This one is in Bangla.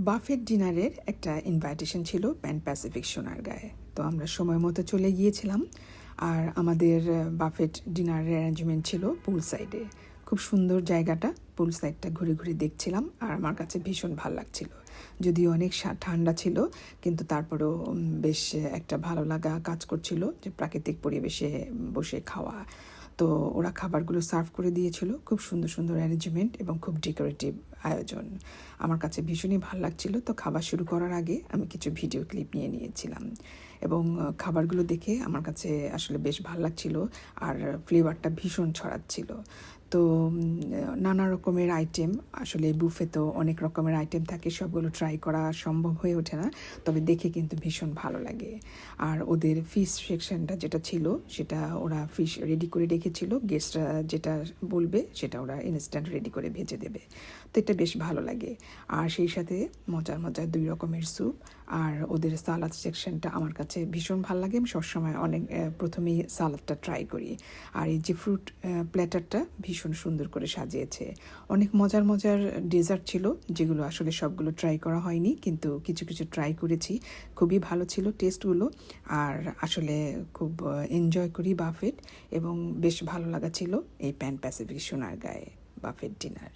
বাফেট ডিনারের একটা ইনভাইটেশন ছিল প্যান প্যাসিফিক সোনারগাঁয়ে। তো আমরা সময় মতো চলে গিয়েছিলাম। আর আমাদের বাফেট ডিনারের অ্যারেঞ্জমেন্ট ছিল পুল সাইডে। খুব সুন্দর জায়গাটা, পুল সাইডটা ঘুরে ঘুরে দেখছিলাম আর আমার কাছে ভীষণ ভালো লাগছিল। যদিও অনেক ঠান্ডা ছিল, কিন্তু তারপরেও বেশ একটা ভালো লাগা কাজ করছিল যে প্রাকৃতিক পরিবেশে বসে খাওয়া। তো ওরা খাবারগুলো সার্ভ করে দিয়েছিল, খুব সুন্দর সুন্দর অ্যারেঞ্জমেন্ট এবং খুব ডেকোরেটিভ আয়োজন। আমার কাছে ভীষণই ভালো লাগছিল। তো খাবার শুরু করার আগে আমি কিছু ভিডিও ক্লিপ নিয়ে নিয়েছিলাম এবং খাবারগুলো দেখে আমার কাছে আসলে বেশ ভালো লাগছিল আর ফ্লেভারটা ভীষণ ছড়াচ্ছিল। তো নানা রকমের আইটেম, আসলে বুফে তো অনেক রকমের আইটেম থাকে, সবগুলো ট্রাই করা সম্ভব হয়ে ওঠে না, তবে দেখে কিন্তু ভীষণ ভালো লাগে। আর ওদের ফিশ সেকশনটা যেটা ছিল সেটা ওরা ফিশ রেডি করে রেখেছিল, গেস্টরা যেটা বলবে সেটা ওরা ইনস্ট্যান্ট রেডি করে ভেজে দেবে। তো এটা বেশ ভালো লাগে। আর সেই সাথে মজার মজার 2 রকমের স্যুপ আর ওদের সালাদ সেকশনটা আমার কাছে ভীষণ ভালো লাগে। আমি সবসময় প্রথমেই সালাদটা ট্রাই করি। আর এই যে ফ্রুট প্ল্যাটারটা ভীষণ সুন্দর করে সাজিয়েছে। অনেক মজার মজার ডেজার্ট ছিল, যেগুলো আসলে সবগুলো ট্রাই করা হয়নি, কিন্তু কিছু কিছু ট্রাই করেছি। খুবই ভালো ছিল টেস্টগুলো। আর আসলে খুব এনজয় করি বাফেট, এবং বেশ ভালো লাগা ছিল এই প্যান প্যাসিফিক সোনারগাঁয়ে বাফেট ডিনার।